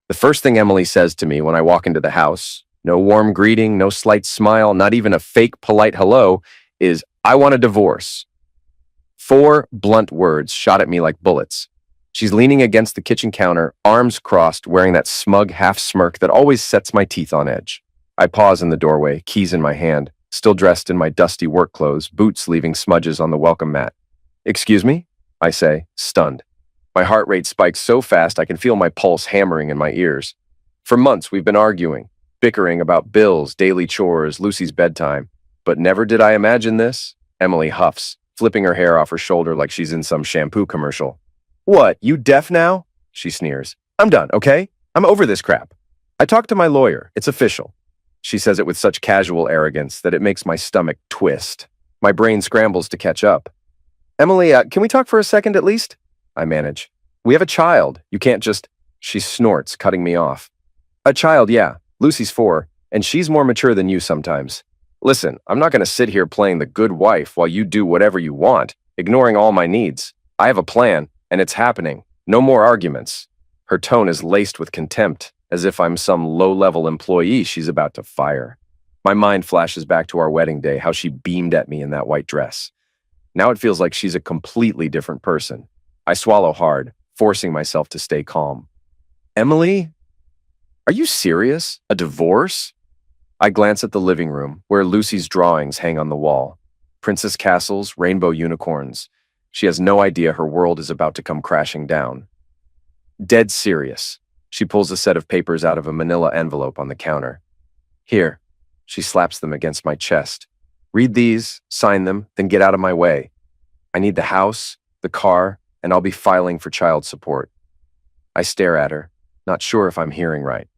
The first thing Emily says to me when I walk into the house, no warm greeting, no slight smile, not even a fake polite hello, is, "I want a divorce." 4 blunt words shot at me like bullets. She's leaning against the kitchen counter, arms crossed, wearing that smug half smirk that always sets my teeth on edge. I pause in the doorway, keys in my hand, still dressed in my dusty work clothes, boots leaving smudges on the welcome mat. "Excuse me?" I say, stunned. My heart rate spikes so fast I can feel my pulse hammering in my ears. For months we've been arguing, bickering about bills, daily chores, Lucy's bedtime. But never did I imagine this. Emily huffs, flipping her hair off her shoulder like she's in some shampoo commercial. "What, you deaf now?" she sneers. "I'm done, okay? I'm over this crap. I talked to my lawyer. It's official." She says it with such casual arrogance that it makes my stomach twist. My brain scrambles to catch up. "Emily, can we talk for a second at least?" I manage. "We have a child. You can't just—" She snorts, cutting me off. "A child, yeah. Lucy's 4, and she's more mature than you sometimes. Listen, I'm not going to sit here playing the good wife while you do whatever you want, ignoring all my needs. I have a plan, and it's happening. No more arguments." Her tone is laced with contempt, as if I'm some low-level employee she's about to fire. My mind flashes back to our wedding day, how she beamed at me in that white dress. Now it feels like she's a completely different person. I swallow hard, forcing myself to stay calm. "Emily? Are you serious? A divorce?" I glance at the living room, where Lucy's drawings hang on the wall. Princess castles, rainbow unicorns. She has no idea her world is about to come crashing down. Dead serious. She pulls a set of papers out of a manila envelope on the counter. "Here." She slaps them against my chest. "Read these, sign them, then get out of my way. I need the house, the car, and I'll be filing for child support." I stare at her, not sure if I'm hearing right.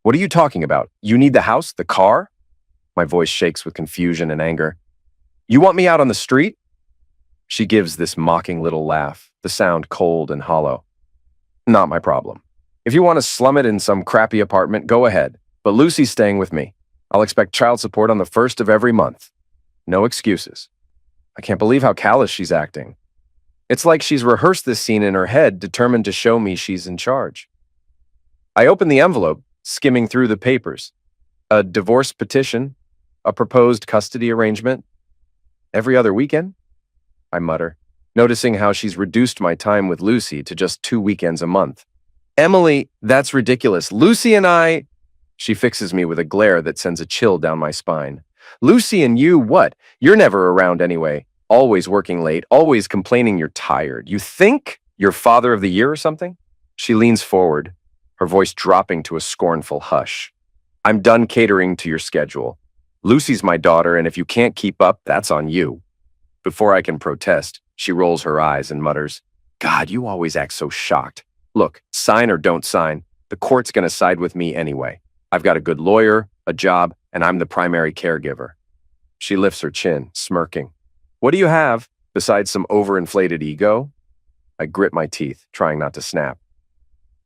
"What are you talking about? You need the house, the car?" My voice shakes with confusion and anger. "You want me out on the street?" She gives this mocking little laugh, the sound cold and hollow. "Not my problem. If you want to slum it in some crappy apartment, go ahead. But Lucy's staying with me. I'll expect child support on the 1st of every month. No excuses." I can't believe how callous she's acting. It's like she's rehearsed this scene in her head, determined to show me she's in charge. I open the envelope, skimming through the papers. A divorce petition, a proposed custody arrangement. "Every other weekend?" I mutter, noticing how she's reduced my time with Lucy to just 2 weekends a month. "Emily, that's ridiculous. Lucy and I—" She fixes me with a glare that sends a chill down my spine. "Lucy and you, what? You're never around anyway. Always working late, always complaining you're tired. You think you're father of the year or something?" She leans forward, her voice dropping to a scornful hush. "I'm done catering to your schedule. Lucy's my daughter, and if you can't keep up, that's on you." Before I can protest, she rolls her eyes and mutters, "God, you always act so shocked. Look, sign or don't sign, the court's going to side with me anyway. I've got a good lawyer, a job, and I'm the primary caregiver." She lifts her chin, smirking. "What do you have, besides some overinflated ego?" I grit my teeth, trying not to snap.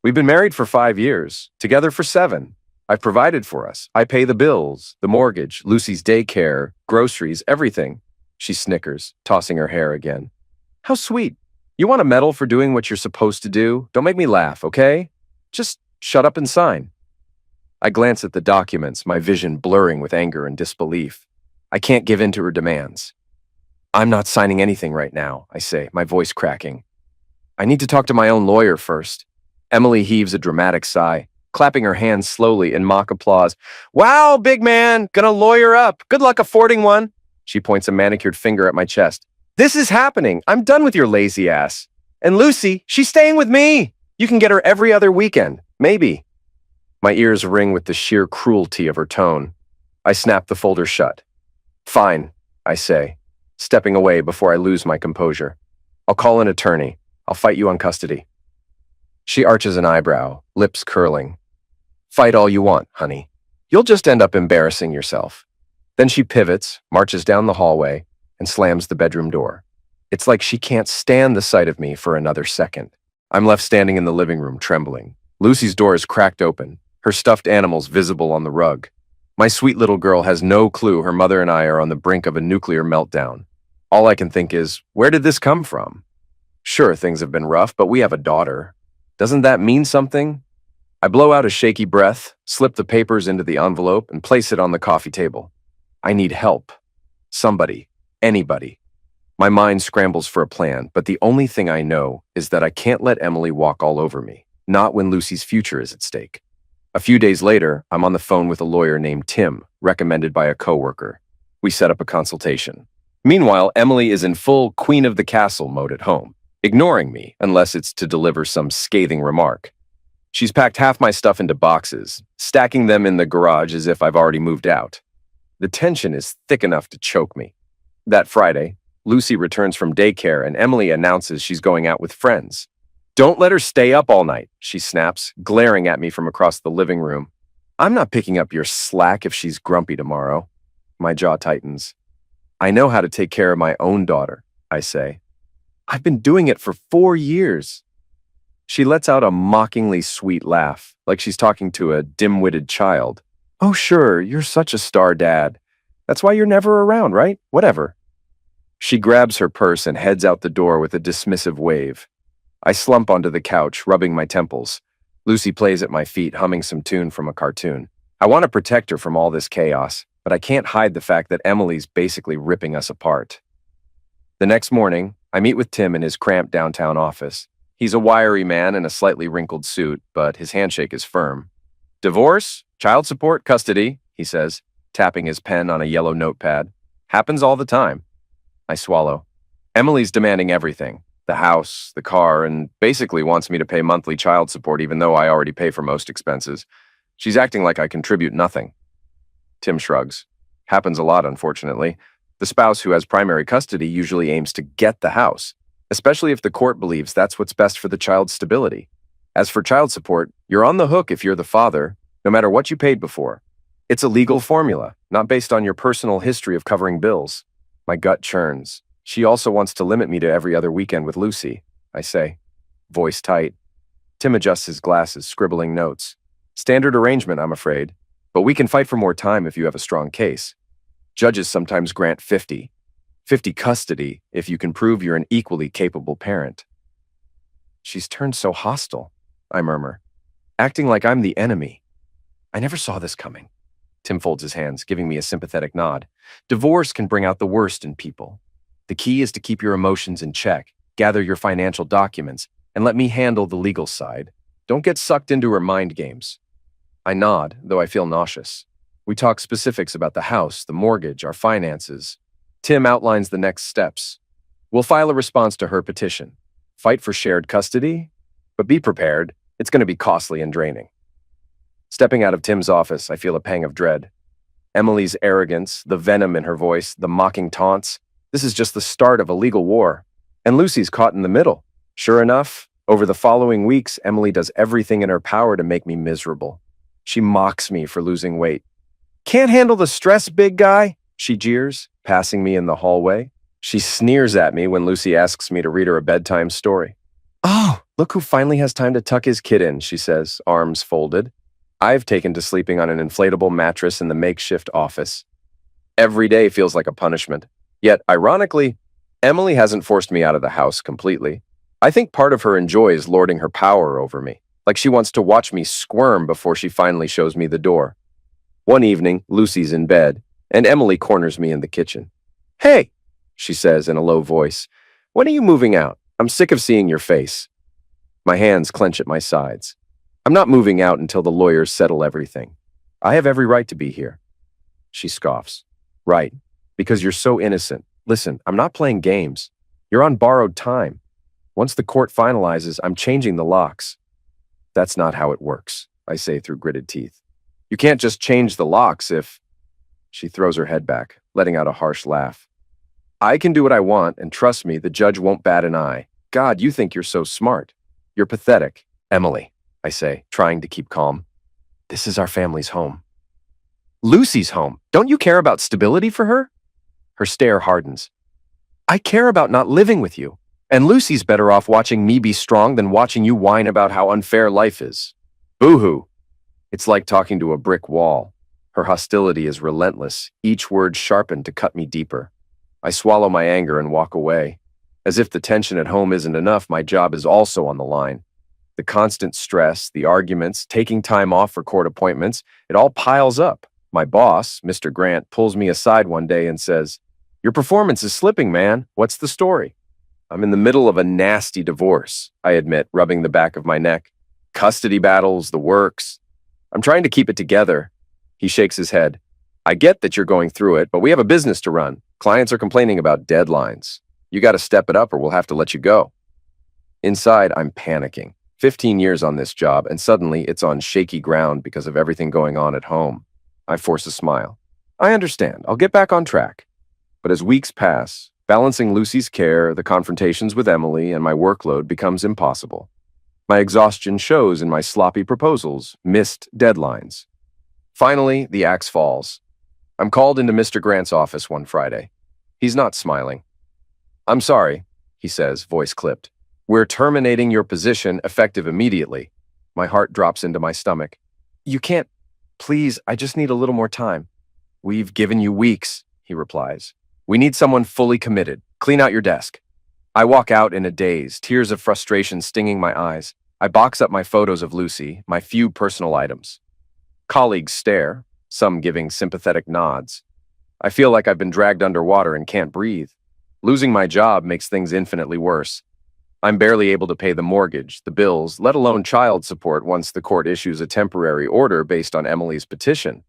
"We've been married for 5 years, together for 7. I've provided for us. I pay the bills, the mortgage, Lucy's daycare, groceries, everything." She snickers, tossing her hair again. "How sweet. You want a medal for doing what you're supposed to do? Don't make me laugh, okay? Just shut up and sign." I glance at the documents, my vision blurring with anger and disbelief. I can't give in to her demands. "I'm not signing anything right now," I say, my voice cracking. "I need to talk to my own lawyer first." Emily heaves a dramatic sigh, clapping her hands slowly in mock applause. "Wow, big man, gonna lawyer up. Good luck affording one." She points a manicured finger at my chest. "This is happening. I'm done with your lazy ass. And Lucy, she's staying with me. You can get her every other weekend, maybe." My ears ring with the sheer cruelty of her tone. I snap the folder shut. "Fine," I say, stepping away before I lose my composure. "I'll call an attorney. I'll fight you on custody." She arches an eyebrow, lips curling. "Fight all you want, honey. You'll just end up embarrassing yourself." Then she pivots, marches down the hallway, and slams the bedroom door. It's like she can't stand the sight of me for another second. I'm left standing in the living room, trembling. Lucy's door is cracked open, her stuffed animals visible on the rug. My sweet little girl has no clue her mother and I are on the brink of a nuclear meltdown. All I can think is, where did this come from? Sure, things have been rough, but we have a daughter. Doesn't that mean something? I I blow out a shaky breath, slip the papers into the envelope, and place it on the coffee table. I need help. Somebody. Anybody. My mind scrambles for a plan, but the only thing I know is that I can't let Emily walk all over me, not when Lucy's future is at stake. A few days later, I'm on the phone with a lawyer named Tim, recommended by a coworker. We set up a consultation. Meanwhile, Emily is in full queen of the castle mode at home, ignoring me unless it's to deliver some scathing remark. She's packed half my stuff into boxes, stacking them in the garage as if I've already moved out. The tension is thick enough to choke me. That Friday, Lucy returns from daycare and Emily announces she's going out with friends. "Don't let her stay up all night," she snaps, glaring at me from across the living room. "I'm not picking up your slack if she's grumpy tomorrow." My jaw tightens. "I know how to take care of my own daughter," I say. "I've been doing it for 4 years." She lets out a mockingly sweet laugh, like she's talking to a dim-witted child. "Oh, sure, you're such a star dad. That's why you're never around, right? Whatever." She grabs her purse and heads out the door with a dismissive wave. I slump onto the couch, rubbing my temples. Lucy plays at my feet, humming some tune from a cartoon. I want to protect her from all this chaos, but I can't hide the fact that Emily's basically ripping us apart. The next morning, I meet with Tim in his cramped downtown office. He's a wiry man in a slightly wrinkled suit, but his handshake is firm. "Divorce, child support, custody," he says, tapping his pen on a yellow notepad. "Happens all the time." I swallow. Emily's demanding everything. The house, the car, and basically wants me to pay monthly child support even though I already pay for most expenses. She's acting like I contribute nothing. Tim shrugs. Happens a lot, unfortunately. The spouse who has primary custody usually aims to get the house, especially if the court believes that's what's best for the child's stability. As for child support, you're on the hook if you're the father, no matter what you paid before. It's a legal formula, not based on your personal history of covering bills. My gut churns. She also wants to limit me to every other weekend with Lucy, I say, voice tight. Tim adjusts his glasses, scribbling notes. "Standard arrangement, I'm afraid, but we can fight for more time if you have a strong case. Judges sometimes grant 50 custody if you can prove you're an equally capable parent." "She's turned so hostile," I murmur, acting like I'm the enemy. "I never saw this coming." Tim folds his hands, giving me a sympathetic nod. "Divorce can bring out the worst in people. The key is to keep your emotions in check, gather your financial documents, and let me handle the legal side. Don't get sucked into her mind games." I nod, though I feel nauseous. We talk specifics about the house, the mortgage, our finances. Tim outlines the next steps. We'll file a response to her petition. Fight for shared custody? But be prepared, it's going to be costly and draining. Stepping out of Tim's office, I feel a pang of dread. Emily's arrogance, the venom in her voice, the mocking taunts. This is just the start of a legal war. And Lucy's caught in the middle. Sure enough, over the following weeks, Emily does everything in her power to make me miserable. She mocks me for losing weight. "Can't handle the stress, big guy?" she jeers, passing me in the hallway. She sneers at me when Lucy asks me to read her a bedtime story. "Oh, look who finally has time to tuck his kid in," she says, arms folded. I've taken to sleeping on an inflatable mattress in the makeshift office. Every day feels like a punishment. Yet, ironically, Emily hasn't forced me out of the house completely. I think part of her enjoys lording her power over me, like she wants to watch me squirm before she finally shows me the door. One evening, Lucy's in bed, and Emily corners me in the kitchen. "Hey," she says in a low voice, "when are you moving out? I'm sick of seeing your face." My hands clench at my sides. I'm not moving out until the lawyers settle everything. I have every right to be here. She scoffs. "Right, because you're so innocent. Listen, I'm not playing games. You're on borrowed time. Once the court finalizes, I'm changing the locks." "That's not how it works," I say through gritted teeth. "You can't just change the locks if..." She throws her head back, letting out a harsh laugh. "I can do what I want, and trust me, the judge won't bat an eye. God, you think you're so smart. You're pathetic." "Emily," I say, trying to keep calm. "This is our family's home." "Lucy's home. Don't you care about stability for her?" Her stare hardens. "I care about not living with you. And Lucy's better off watching me be strong than watching you whine about how unfair life is." Boo-hoo. It's like talking to a brick wall. Her hostility is relentless, each word sharpened to cut me deeper. I swallow my anger and walk away. As if the tension at home isn't enough, my job is also on the line. The constant stress, the arguments, taking time off for court appointments, it all piles up. My boss, Mr. Grant, pulls me aside one day and says, "Your performance is slipping, man. What's the story?" I'm in the middle of a nasty divorce, I admit, rubbing the back of my neck. Custody battles, the works. I'm trying to keep it together. He shakes his head. "I get that you're going through it, but we have a business to run. Clients are complaining about deadlines. You got to step it up or we'll have to let you go." Inside, I'm panicking. 15 years on this job, and suddenly it's on shaky ground because of everything going on at home. I force a smile. "I understand. I'll get back on track." But as weeks pass, balancing Lucy's care, the confrontations with Emily, and my workload becomes impossible. My exhaustion shows in my sloppy proposals, missed deadlines. Finally, the axe falls. I'm called into Mr. Grant's office one Friday. He's not smiling. "I'm sorry," he says, voice clipped. "We're terminating your position effective immediately." My heart drops into my stomach. "You can't. Please, I just need a little more time." "We've given you weeks," he replies. "We need someone fully committed. Clean out your desk." I walk out in a daze, tears of frustration stinging my eyes. I box up my photos of Lucy, my few personal items. Colleagues stare, some giving sympathetic nods. I feel like I've been dragged underwater and can't breathe. Losing my job makes things infinitely worse. I'm barely able to pay the mortgage, the bills, let alone child support once the court issues a temporary order based on Emily's petition.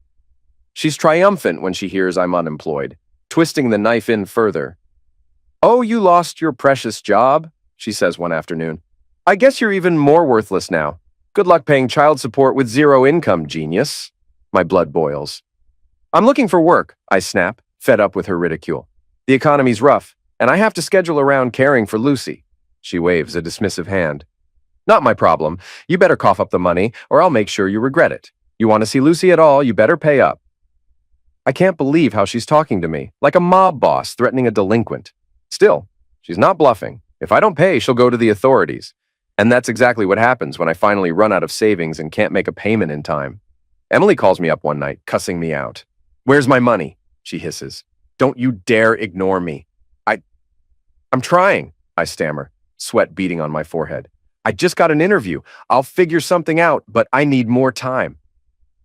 She's triumphant when she hears I'm unemployed, twisting the knife in further. "Oh, you lost your precious job," she says one afternoon. "I guess you're even more worthless now. Good luck paying child support with zero income, genius." My blood boils. "I'm looking for work," I snap, fed up with her ridicule. "The economy's rough, and I have to schedule around caring for Lucy." She waves a dismissive hand. "Not my problem. You better cough up the money, or I'll make sure you regret it. You want to see Lucy at all, you better pay up." I can't believe how she's talking to me, like a mob boss threatening a delinquent. Still, she's not bluffing. If I don't pay, she'll go to the authorities. And that's exactly what happens when I finally run out of savings and can't make a payment in time. Emily calls me up one night, cussing me out. "Where's my money?" she hisses. "Don't you dare ignore me." I'm trying," I stammer, sweat beading on my forehead. "I just got an interview. I'll figure something out, but I need more time."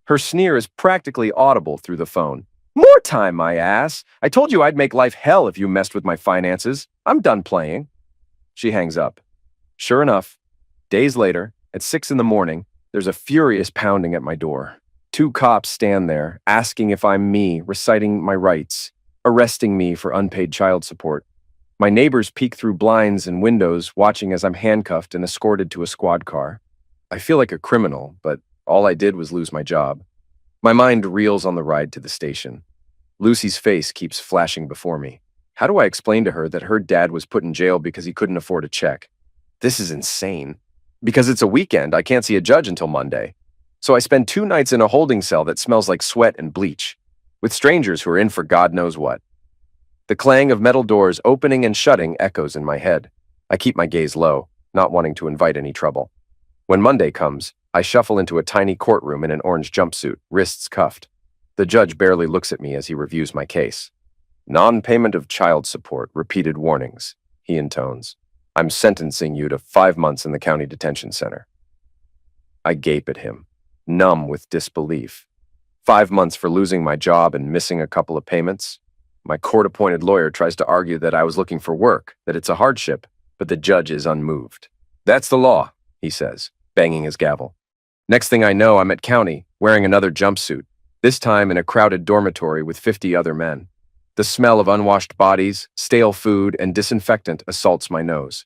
Her sneer is practically audible through the phone. "More time, my ass. I told you I'd make life hell if you messed with my finances. I'm done playing." She hangs up. Sure enough, days later, at 6 in the morning, there's a furious pounding at my door. 2 cops stand there, asking if I'm me, reciting my rights, arresting me for unpaid child support. My neighbors peek through blinds and windows, watching as I'm handcuffed and escorted to a squad car. I feel like a criminal, but all I did was lose my job. My mind reels on the ride to the station. Lucy's face keeps flashing before me. How do I explain to her that her dad was put in jail because he couldn't afford a check? This is insane. Because it's a weekend, I can't see a judge until Monday. So I spend 2 nights in a holding cell that smells like sweat and bleach, with strangers who are in for God knows what. The clang of metal doors opening and shutting echoes in my head. I keep my gaze low, not wanting to invite any trouble. When Monday comes, I shuffle into a tiny courtroom in an orange jumpsuit, wrists cuffed. The judge barely looks at me as he reviews my case. "Non-payment of child support, repeated warnings," he intones. "I'm sentencing you to 5 months in the county detention center." I gape at him, numb with disbelief. 5 months for losing my job and missing a couple of payments? My court-appointed lawyer tries to argue that I was looking for work, that it's a hardship, but the judge is unmoved. "That's the law," he says, banging his gavel. Next thing I know, I'm at county, wearing another jumpsuit, this time in a crowded dormitory with 50 other men. The smell of unwashed bodies, stale food, and disinfectant assaults my nose.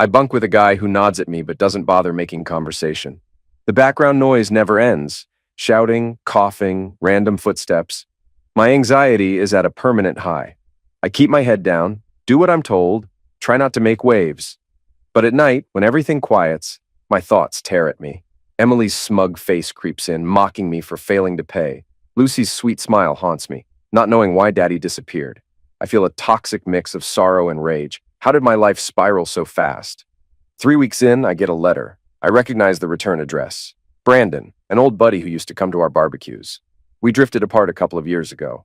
I bunk with a guy who nods at me but doesn't bother making conversation. The background noise never ends. Shouting, coughing, random footsteps. My anxiety is at a permanent high. I keep my head down, do what I'm told, try not to make waves. But at night, when everything quiets, my thoughts tear at me. Emily's smug face creeps in, mocking me for failing to pay. Lucy's sweet smile haunts me, not knowing why Daddy disappeared. I feel a toxic mix of sorrow and rage. How did my life spiral so fast? 3 weeks in, I get a letter. I recognize the return address. Brandon, an old buddy who used to come to our barbecues. We drifted apart a couple of years ago.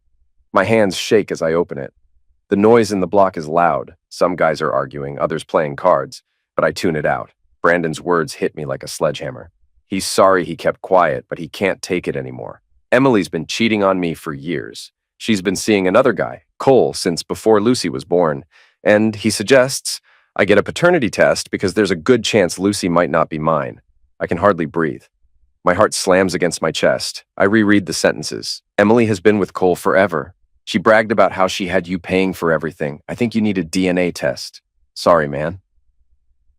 My hands shake as I open it. The noise in the block is loud. Some guys are arguing, others playing cards, but I tune it out. Brandon's words hit me like a sledgehammer. He's sorry he kept quiet, but he can't take it anymore. Emily's been cheating on me for years. She's been seeing another guy, Cole, since before Lucy was born, and he suggests I get a paternity test because there's a good chance Lucy might not be mine. I can hardly breathe. My heart slams against my chest. I reread the sentences. Emily has been with Cole forever. She bragged about how she had you paying for everything. I think you need a DNA test. Sorry, man.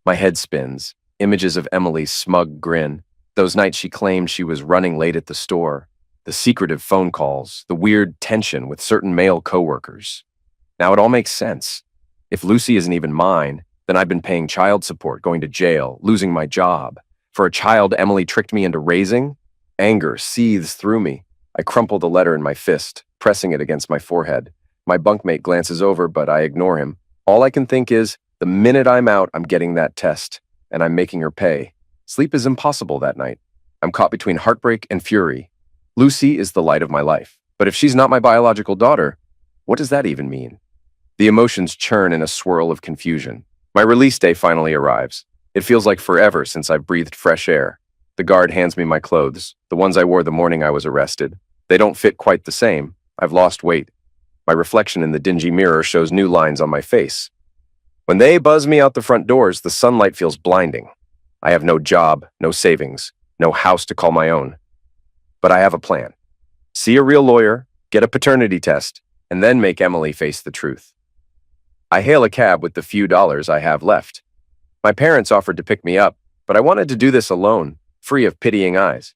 My head spins. Images of Emily's smug grin. Those nights she claimed she was running late at the store. The secretive phone calls. The weird tension with certain male coworkers. Now it all makes sense. If Lucy isn't even mine, then I've been paying child support, going to jail, losing my job. For a child Emily tricked me into raising? Anger seethes through me. I crumple the letter in my fist, pressing it against my forehead. My bunkmate glances over, but I ignore him. All I can think is, the minute I'm out, I'm getting that test, and I'm making her pay. Sleep is impossible that night. I'm caught between heartbreak and fury. Lucy is the light of my life. But if she's not my biological daughter, what does that even mean? The emotions churn in a swirl of confusion. My release day finally arrives. It feels like forever since I've breathed fresh air. The guard hands me my clothes, the ones I wore the morning I was arrested. They don't fit quite the same. I've lost weight. My reflection in the dingy mirror shows new lines on my face. When they buzz me out the front doors, the sunlight feels blinding. I have no job, no savings, no house to call my own. But I have a plan. See a real lawyer, get a paternity test, and then make Emily face the truth. I hail a cab with the few dollars I have left. My parents offered to pick me up, but I wanted to do this alone, free of pitying eyes.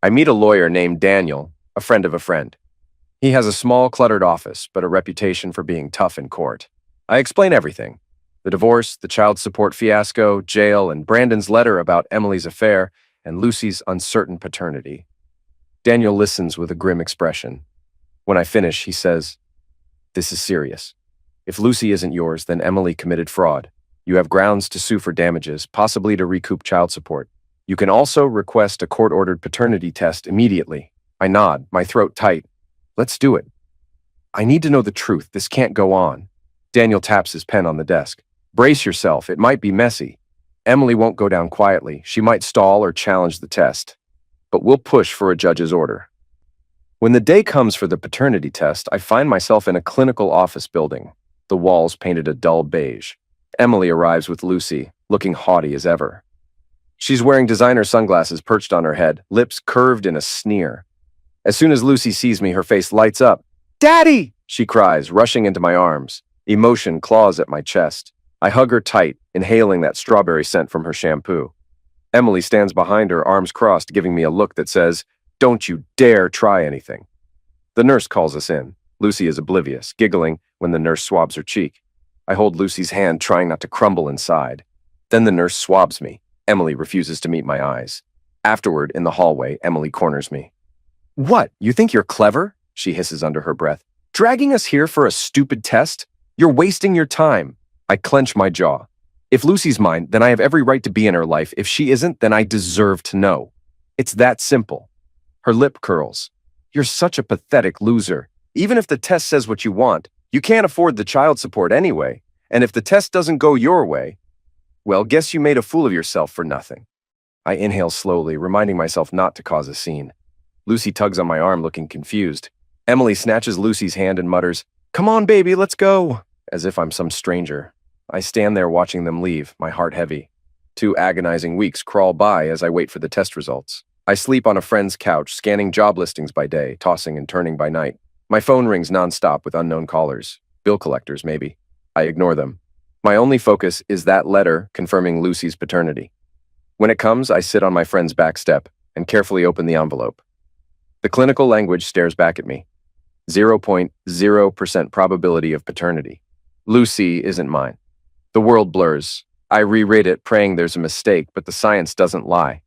I meet a lawyer named Daniel, a friend of a friend. He has a small, cluttered office, but a reputation for being tough in court. I explain everything. The divorce, the child support fiasco, jail, and Brandon's letter about Emily's affair and Lucy's uncertain paternity. Daniel listens with a grim expression. When I finish, he says, "This is serious. If Lucy isn't yours, then Emily committed fraud. You have grounds to sue for damages, possibly to recoup child support. You can also request a court-ordered paternity test immediately." I nod, my throat tight. Let's do it. I need to know the truth. This can't go on. Daniel taps his pen on the desk. Brace yourself. It might be messy. Emily won't go down quietly. She might stall or challenge the test. But we'll push for a judge's order. When the day comes for the paternity test, I find myself in a clinical office building. The walls painted a dull beige. Emily arrives with Lucy, looking haughty as ever. She's wearing designer sunglasses perched on her head, lips curved in a sneer. As soon as Lucy sees me, her face lights up. "Daddy!" she cries, rushing into my arms. Emotion claws at my chest. I hug her tight, inhaling that strawberry scent from her shampoo. Emily stands behind her, arms crossed, giving me a look that says, "Don't you dare try anything." The nurse calls us in. Lucy is oblivious, giggling when the nurse swabs her cheek. I hold Lucy's hand, trying not to crumble inside. Then the nurse swabs me. Emily refuses to meet my eyes. Afterward, in the hallway, Emily corners me. "What, you think you're clever?" she hisses under her breath. "Dragging us here for a stupid test? You're wasting your time." I clench my jaw. If Lucy's mine, then I have every right to be in her life. If she isn't, then I deserve to know. It's that simple. Her lip curls. "You're such a pathetic loser. Even if the test says what you want, you can't afford the child support anyway. And if the test doesn't go your way, well, guess you made a fool of yourself for nothing." I inhale slowly, reminding myself not to cause a scene. Lucy tugs on my arm, looking confused. Emily snatches Lucy's hand and mutters, "Come on, baby, let's go," as if I'm some stranger. I stand there watching them leave, my heart heavy. 2 agonizing weeks crawl by as I wait for the test results. I sleep on a friend's couch, scanning job listings by day, tossing and turning by night. My phone rings nonstop with unknown callers. Bill collectors, maybe. I ignore them. My only focus is that letter confirming Lucy's paternity. When it comes, I sit on my friend's back step and carefully open the envelope. The clinical language stares back at me. 0.0% probability of paternity. Lucy isn't mine. The world blurs. I reread it, praying there's a mistake, but the science doesn't lie.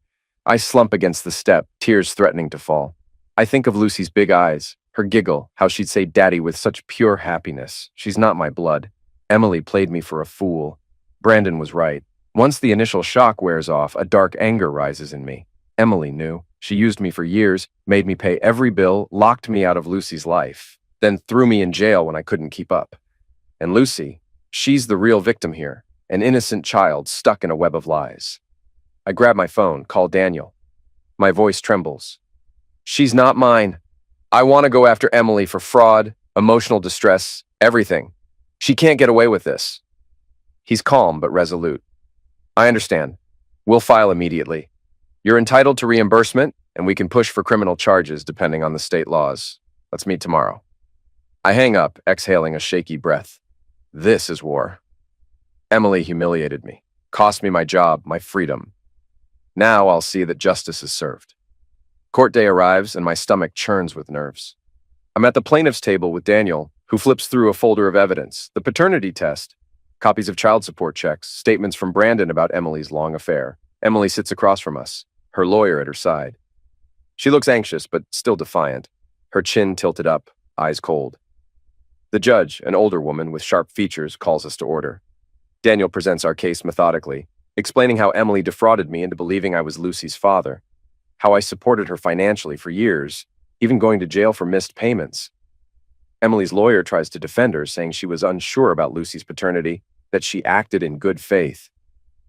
I slump against the step, tears threatening to fall. I think of Lucy's big eyes, her giggle, how she'd say "daddy" with such pure happiness. She's not my blood. Emily played me for a fool. Brandon was right. Once the initial shock wears off, a dark anger rises in me. Emily knew. She used me for years, made me pay every bill, locked me out of Lucy's life, then threw me in jail when I couldn't keep up. And Lucy, she's the real victim here, an innocent child stuck in a web of lies. I grab my phone, call Daniel. My voice trembles. She's not mine. I want to go after Emily for fraud, emotional distress, everything. She can't get away with this. He's calm but resolute. I understand. We'll file immediately. You're entitled to reimbursement, and we can push for criminal charges depending on the state laws. Let's meet tomorrow. I hang up, exhaling a shaky breath. This is war. Emily humiliated me, cost me my job, my freedom. Now I'll see that justice is served. Court day arrives, and my stomach churns with nerves. I'm at the plaintiff's table with Daniel, who flips through a folder of evidence, the paternity test, copies of child support checks, statements from Brandon about Emily's long affair. Emily sits across from us, her lawyer at her side. She looks anxious, but still defiant, her chin tilted up, eyes cold. The judge, an older woman with sharp features, calls us to order. Daniel presents our case methodically, explaining how Emily defrauded me into believing I was Lucy's father, how I supported her financially for years, even going to jail for missed payments. Emily's lawyer tries to defend her, saying she was unsure about Lucy's paternity, that she acted in good faith.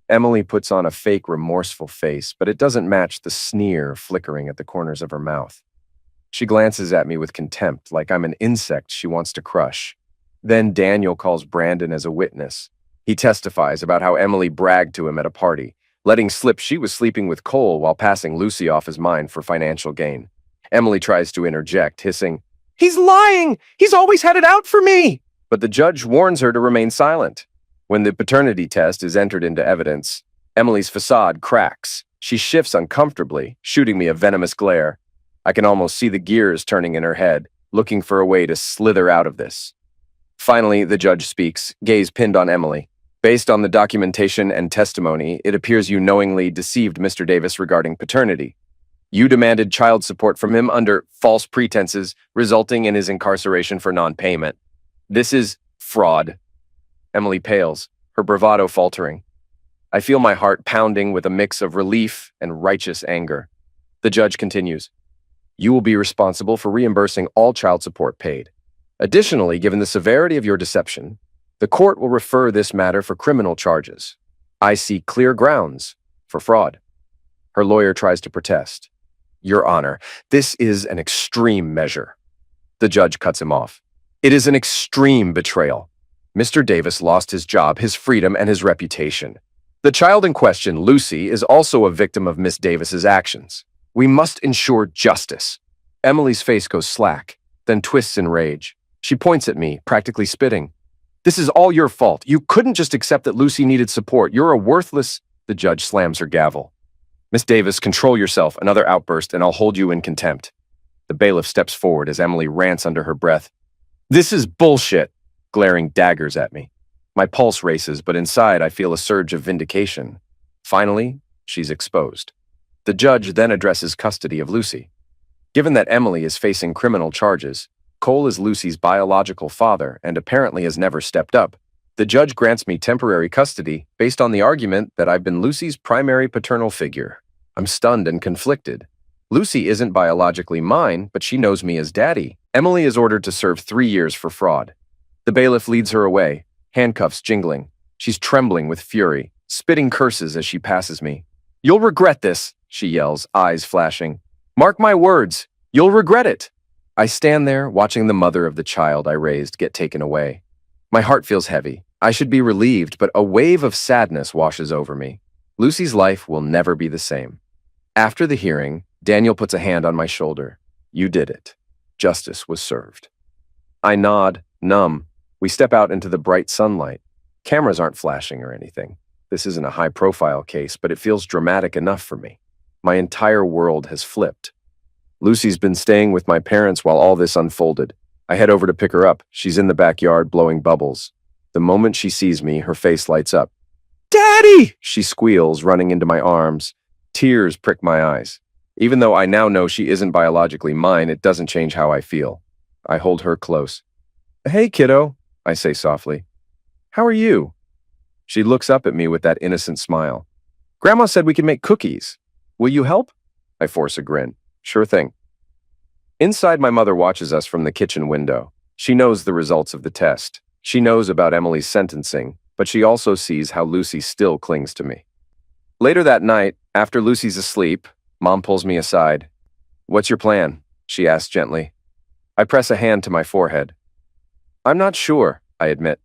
Emily puts on a fake, remorseful face, but it doesn't match the sneer flickering at the corners of her mouth. She glances at me with contempt, like I'm an insect she wants to crush. Then Daniel calls Brandon as a witness. He testifies about how Emily bragged to him at a party, letting slip she was sleeping with Cole while passing Lucy off as mine for financial gain. Emily tries to interject, hissing, "He's lying! He's always had it out for me!" But the judge warns her to remain silent. When the paternity test is entered into evidence, Emily's facade cracks. She shifts uncomfortably, shooting me a venomous glare. I can almost see the gears turning in her head, looking for a way to slither out of this. Finally, the judge speaks, gaze pinned on Emily. Based on the documentation and testimony, it appears you knowingly deceived Mr. Davis regarding paternity. You demanded child support from him under false pretenses, resulting in his incarceration for non-payment. This is fraud. Emily pales, her bravado faltering. I feel my heart pounding with a mix of relief and righteous anger. The judge continues, "You will be responsible for reimbursing all child support paid. Additionally, given the severity of your deception, the court will refer this matter for criminal charges. I see clear grounds for fraud." Her lawyer tries to protest. "Your Honor, this is an extreme measure." The judge cuts him off. "It is an extreme betrayal. Mr. Davis lost his job, his freedom, and his reputation. The child in question, Lucy, is also a victim of Miss Davis's actions. We must ensure justice." Emily's face goes slack, then twists in rage. She points at me, practically spitting. "This is all your fault. You couldn't just accept that Lucy needed support. You're a worthless—" The judge slams her gavel. "Miss Davis, control yourself." Another outburst, and I'll hold you in contempt. The bailiff steps forward as Emily rants under her breath. "This is bullshit," glaring daggers at me. My pulse races, but inside I feel a surge of vindication. Finally, she's exposed. The judge then addresses custody of Lucy. Given that Emily is facing criminal charges, Cole is Lucy's biological father and apparently has never stepped up. The judge grants me temporary custody based on the argument that I've been Lucy's primary paternal figure. I'm stunned and conflicted. Lucy isn't biologically mine, but she knows me as daddy. Emily is ordered to serve 3 years for fraud. The bailiff leads her away, handcuffs jingling. She's trembling with fury, spitting curses as she passes me. "You'll regret this," she yells, eyes flashing. "Mark my words, you'll regret it." I stand there, watching the mother of the child I raised get taken away. My heart feels heavy. I should be relieved, but a wave of sadness washes over me. Lucy's life will never be the same. After the hearing, Daniel puts a hand on my shoulder. "You did it. Justice was served." I nod, numb. We step out into the bright sunlight. Cameras aren't flashing or anything. This isn't a high-profile case, but it feels dramatic enough for me. My entire world has flipped. Lucy's been staying with my parents while all this unfolded. I head over to pick her up. She's in the backyard, blowing bubbles. The moment she sees me, her face lights up. "Daddy!" she squeals, running into my arms. Tears prick my eyes. Even though I now know she isn't biologically mine, it doesn't change how I feel. I hold her close. "Hey, kiddo," I say softly. "How are you?" She looks up at me with that innocent smile. "Grandma said we could make cookies. Will you help?" I force a grin. "Sure thing." Inside, my mother watches us from the kitchen window. She knows the results of the test. She knows about Emily's sentencing, but she also sees how Lucy still clings to me. Later that night, After Lucy's asleep, Mom pulls me aside. "What's your plan?" she asks gently. I press a hand to my forehead. "I'm not sure," I admit.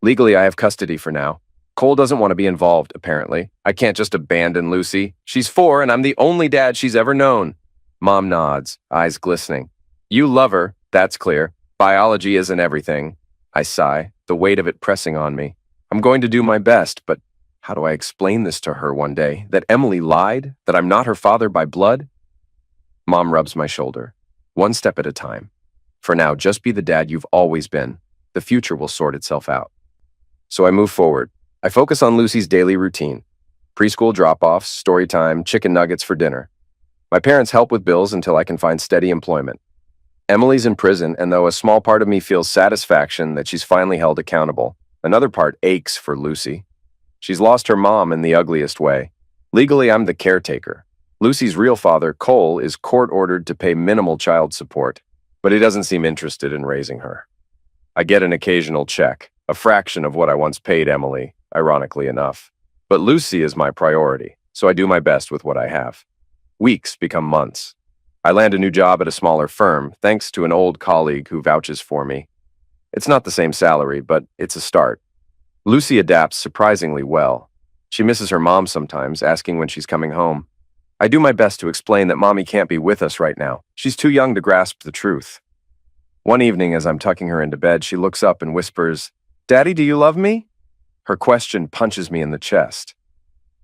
"Legally, I have custody for now. Cole doesn't want to be involved, apparently. I can't just abandon Lucy. She's 4, and I'm the only dad she's ever known." Mom nods, eyes glistening. "You love her, that's clear. Biology isn't everything." I sigh, the weight of it pressing on me. I'm going to do my best, but how do I explain this to her one day? That Emily lied? That I'm not her father by blood? Mom rubs my shoulder. "One step at a time. For now, just be the dad you've always been. The future will sort itself out." So I move forward. I focus on Lucy's daily routine. Preschool drop-offs, story time, chicken nuggets for dinner. My parents help with bills until I can find steady employment. Emily's in prison, and though a small part of me feels satisfaction that she's finally held accountable, another part aches for Lucy. She's lost her mom in the ugliest way. Legally, I'm the caretaker. Lucy's real father, Cole, is court-ordered to pay minimal child support, but he doesn't seem interested in raising her. I get an occasional check, a fraction of what I once paid Emily, ironically enough. But Lucy is my priority, so I do my best with what I have. Weeks become months. I land a new job at a smaller firm, thanks to an old colleague who vouches for me. It's not the same salary, but it's a start. Lucy adapts surprisingly well. She misses her mom sometimes, asking when she's coming home. I do my best to explain that Mommy can't be with us right now. She's too young to grasp the truth. One evening, as I'm tucking her into bed, she looks up and whispers, "Daddy, do you love me?" Her question punches me in the chest.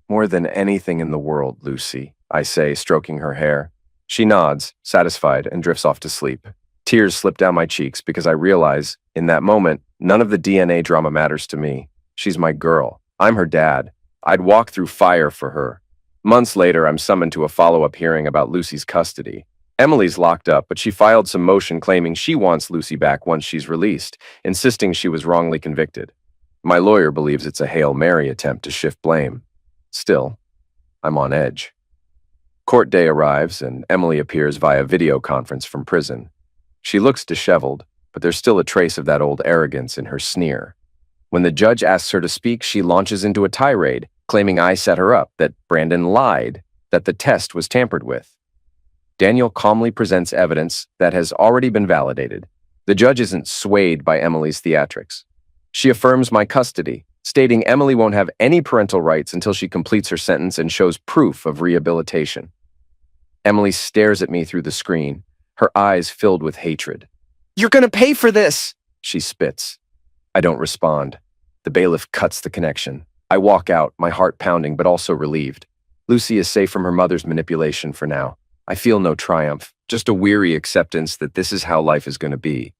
"More than anything in the world, Lucy," I say, stroking her hair. She nods, satisfied, and drifts off to sleep. Tears slip down my cheeks because I realize, in that moment, none of the DNA drama matters to me. She's my girl. I'm her dad. I'd walk through fire for her. Months later, I'm summoned to a follow-up hearing about Lucy's custody. Emily's locked up, but she filed some motion claiming she wants Lucy back once she's released, insisting she was wrongly convicted. My lawyer believes it's a Hail Mary attempt to shift blame. Still, I'm on edge. Court day arrives, and Emily appears via video conference from prison. She looks disheveled, but there's still a trace of that old arrogance in her sneer. When the judge asks her to speak, she launches into a tirade, claiming I set her up, that Brandon lied, that the test was tampered with. Daniel calmly presents evidence that has already been validated. The judge isn't swayed by Emily's theatrics. She affirms my custody, stating Emily won't have any parental rights until she completes her sentence and shows proof of rehabilitation. Emily stares at me through the screen, her eyes filled with hatred. "You're gonna pay for this!" she spits. I don't respond. The bailiff cuts the connection. I walk out, my heart pounding but also relieved. Lucy is safe from her mother's manipulation for now. I feel no triumph, just a weary acceptance that this is how life is going to be.